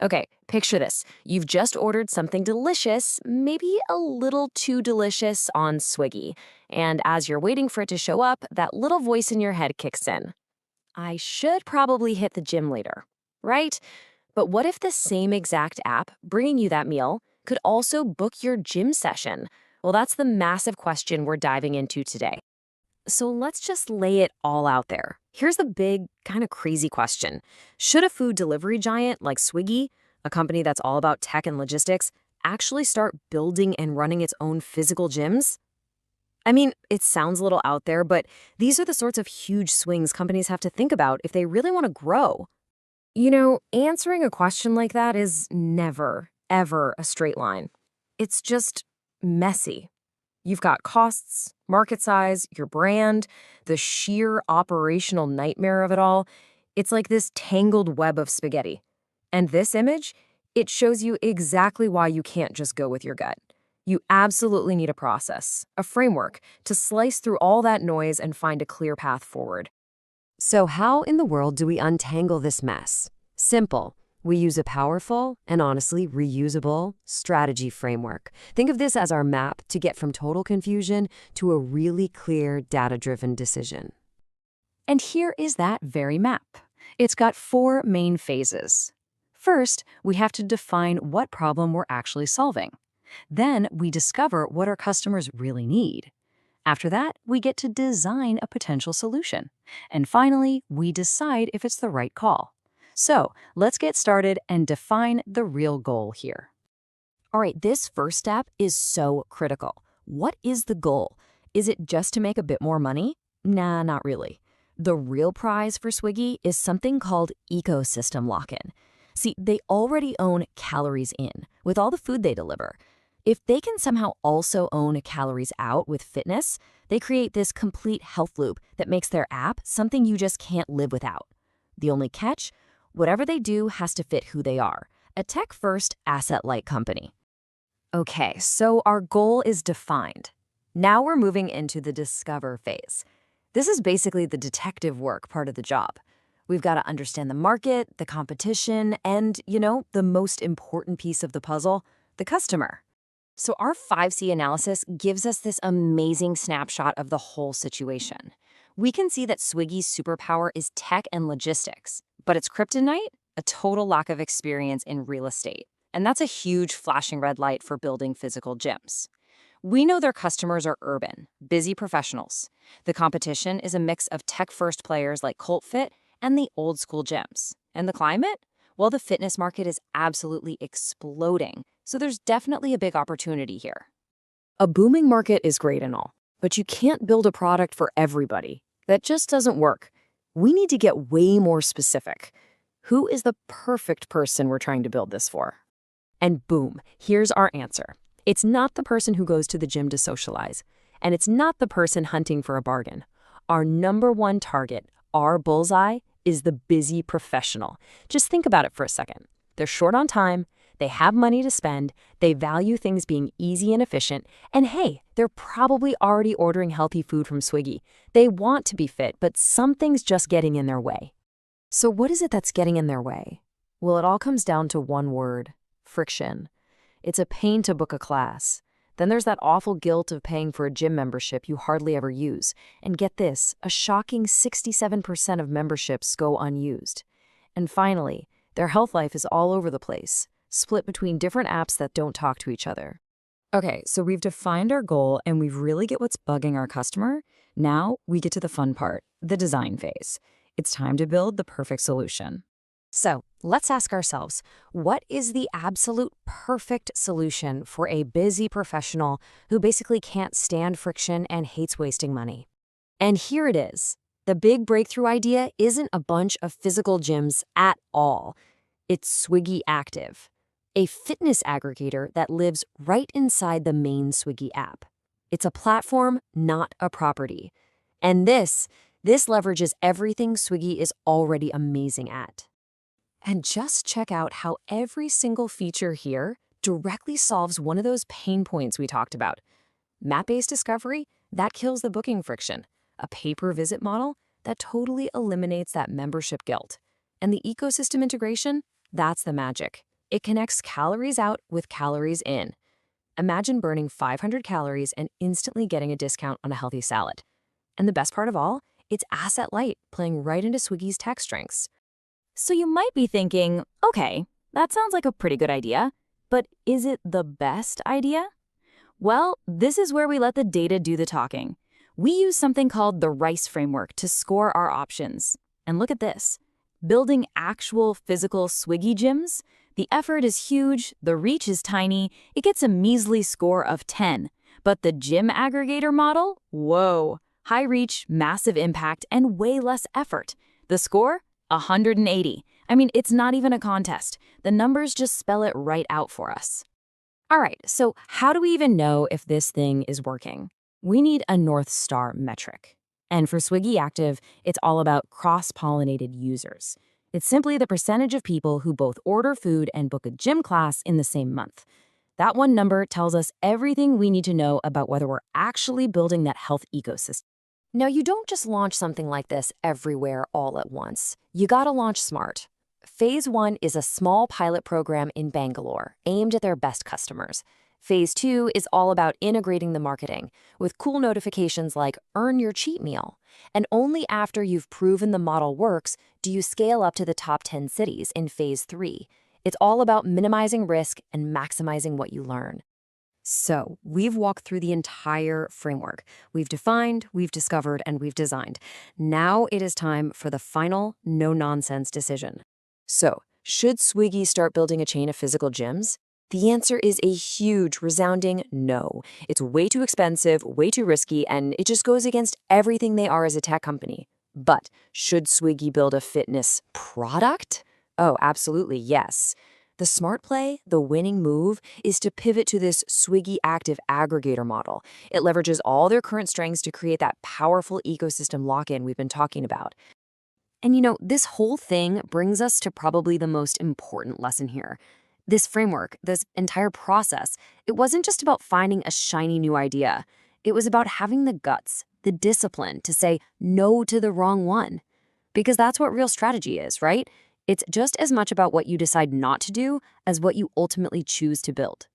Okay, picture this. You've just ordered something delicious, maybe a little too delicious on Swiggy. And as you're waiting for it to show up, that little voice in your head kicks in. I should probably hit the gym later, right? But what if the same exact app bringing you that meal could also book your gym session? Well, that's the massive question we're diving into today. So let's just lay it all out there. Here's the big, kind of crazy question. Should a food delivery giant like Swiggy, a company that's all about tech and logistics, actually start building and running its own physical gyms? I mean, it sounds a little out there, but these are the sorts of huge swings companies have to think about if they really want to grow. Answering a question like that is never, ever a straight line. It's just messy. You've got costs, market size, your brand, the sheer operational nightmare of it all. It's like this tangled web of spaghetti. And this image, it shows you exactly why you can't just go with your gut. You absolutely need a process, a framework, to slice through all that noise and find a clear path forward. So how in the world do we untangle this mess? Simple. We use a powerful and honestly reusable strategy framework. Think of this as our map to get from total confusion to a really clear data-driven decision. And here is that very map. It's got 4 main phases. First, we have to define what problem we're actually solving. Then we discover what our customers really need. After that, we get to design a potential solution. And finally, we decide if it's the right call. So let's get started and define the real goal here. All right, this first step is so critical. What is the goal? Is it just to make a bit more money? Nah, not really. The real prize for Swiggy is something called ecosystem lock-in. See, they already own Calories In with all the food they deliver. If they can somehow also own Calories Out with fitness, they create this complete health loop that makes their app something you just can't live without. The only catch? Whatever they do has to fit who they are, a tech-first, asset-light company. Okay, so our goal is defined. Now we're moving into the discover phase. This is basically the detective work part of the job. We've got to understand the market, the competition, and, the most important piece of the puzzle, the customer. So our 5C analysis gives us this amazing snapshot of the whole situation. We can see that Swiggy's superpower is tech and logistics, but its kryptonite, a total lack of experience in real estate. And that's a huge flashing red light for building physical gyms. We know their customers are urban, busy professionals. The competition is a mix of tech-first players like CultFit and the old-school gyms. And the climate? Well, the fitness market is absolutely exploding, so there's definitely a big opportunity here. A booming market is great and all, but you can't build a product for everybody. That just doesn't work. We need to get way more specific. Who is the perfect person we're trying to build this for? And boom, here's our answer. It's not the person who goes to the gym to socialize, and it's not the person hunting for a bargain. Our number one target, our bullseye, is the busy professional. Just think about it for a second. They're short on time, they have money to spend, they value things being easy and efficient, and hey, they're probably already ordering healthy food from Swiggy. They want to be fit, but something's just getting in their way. So what is it that's getting in their way? Well, it all comes down to one word: friction. It's a pain to book a class. Then there's that awful guilt of paying for a gym membership you hardly ever use. And get this, a shocking 67% of memberships go unused. And finally, their health life is all over the place, split between different apps that don't talk to each other. Okay, so we've defined our goal and we really get what's bugging our customer. Now we get to the fun part, the design phase. It's time to build the perfect solution. So let's ask ourselves, what is the absolute perfect solution for a busy professional who basically can't stand friction and hates wasting money? And here it is. The big breakthrough idea isn't a bunch of physical gyms at all. It's Swiggy Active, a fitness aggregator that lives right inside the main Swiggy app. It's a platform, not a property. And this leverages everything Swiggy is already amazing at. And just check out how every single feature here directly solves one of those pain points we talked about. Map-based discovery, that kills the booking friction. A pay-per-visit model, that totally eliminates that membership guilt. And the ecosystem integration, that's the magic. It connects calories out with calories in. Imagine burning 500 calories and instantly getting a discount on a healthy salad. And the best part of all, it's asset light, playing right into Swiggy's tech strengths. So you might be thinking, okay, that sounds like a pretty good idea, but is it the best idea? Well, this is where we let the data do the talking. We use something called the RICE framework to score our options. And look at this. Building actual physical Swiggy gyms, the effort is huge, the reach is tiny, it gets a measly score of 10. But the gym aggregator model? Whoa! High reach, massive impact, and way less effort. The score? 180. I mean, it's not even a contest. The numbers just spell it right out for us. All right, so how do we even know if this thing is working? We need a North Star metric. And for Swiggy Active, it's all about cross-pollinated users. It's simply the percentage of people who both order food and book a gym class in the same month. That one number tells us everything we need to know about whether we're actually building that health ecosystem. Now, you don't just launch something like this everywhere all at once. You gotta launch smart. Phase 1 is a small pilot program in Bangalore aimed at their best customers. Phase 2 is all about integrating the marketing with cool notifications like earn your cheat meal. And only after you've proven the model works do you scale up to the top 10 cities in Phase 3. It's all about minimizing risk and maximizing what you learn. So, we've walked through the entire framework. We've defined, we've discovered, and we've designed. Now it is time for the final, no-nonsense decision. So, should Swiggy start building a chain of physical gyms? The answer is a huge, resounding no. It's way too expensive, way too risky, and it just goes against everything they are as a tech company. But should Swiggy build a fitness product? Oh, absolutely, yes. The smart play, the winning move, is to pivot to this Swiggy Active aggregator model. It leverages all their current strengths to create that powerful ecosystem lock-in we've been talking about. And this whole thing brings us to probably the most important lesson here. This framework, this entire process, it wasn't just about finding a shiny new idea. It was about having the guts, the discipline to say no to the wrong one. Because that's what real strategy is, right? It's just as much about what you decide not to do as what you ultimately choose to build.